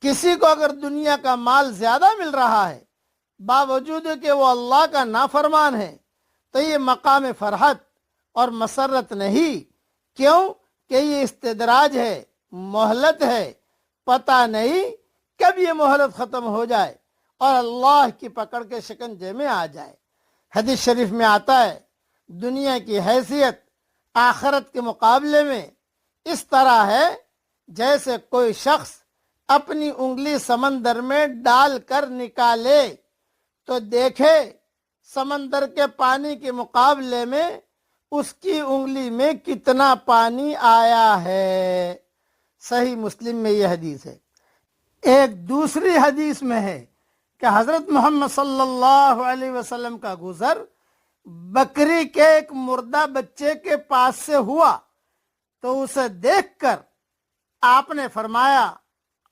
کسی کو اگر دنیا کا مال زیادہ مل رہا ہے باوجود کہ وہ اللہ کا نافرمان ہے تو یہ مقام فرحت اور مسرت نہیں، کیوں کہ یہ استدراج ہے، مہلت ہے، پتہ نہیں کب یہ مہلت ختم ہو جائے اور اللہ کی پکڑ کے شکنجے میں آ جائے۔ حدیث شریف میں آتا ہے دنیا کی حیثیت آخرت کے مقابلے میں اس طرح ہے جیسے کوئی شخص اپنی انگلی سمندر میں ڈال کر نکالے تو دیکھے سمندر کے پانی کے مقابلے میں اس کی انگلی میں کتنا پانی آیا ہے۔ صحیح مسلم میں یہ حدیث ہے۔ ایک دوسری حدیث میں ہے کہ حضرت محمد صلی اللہ علیہ وسلم کا گزر بکری کے ایک مردہ بچے کے پاس سے ہوا تو اسے دیکھ کر آپ نے فرمایا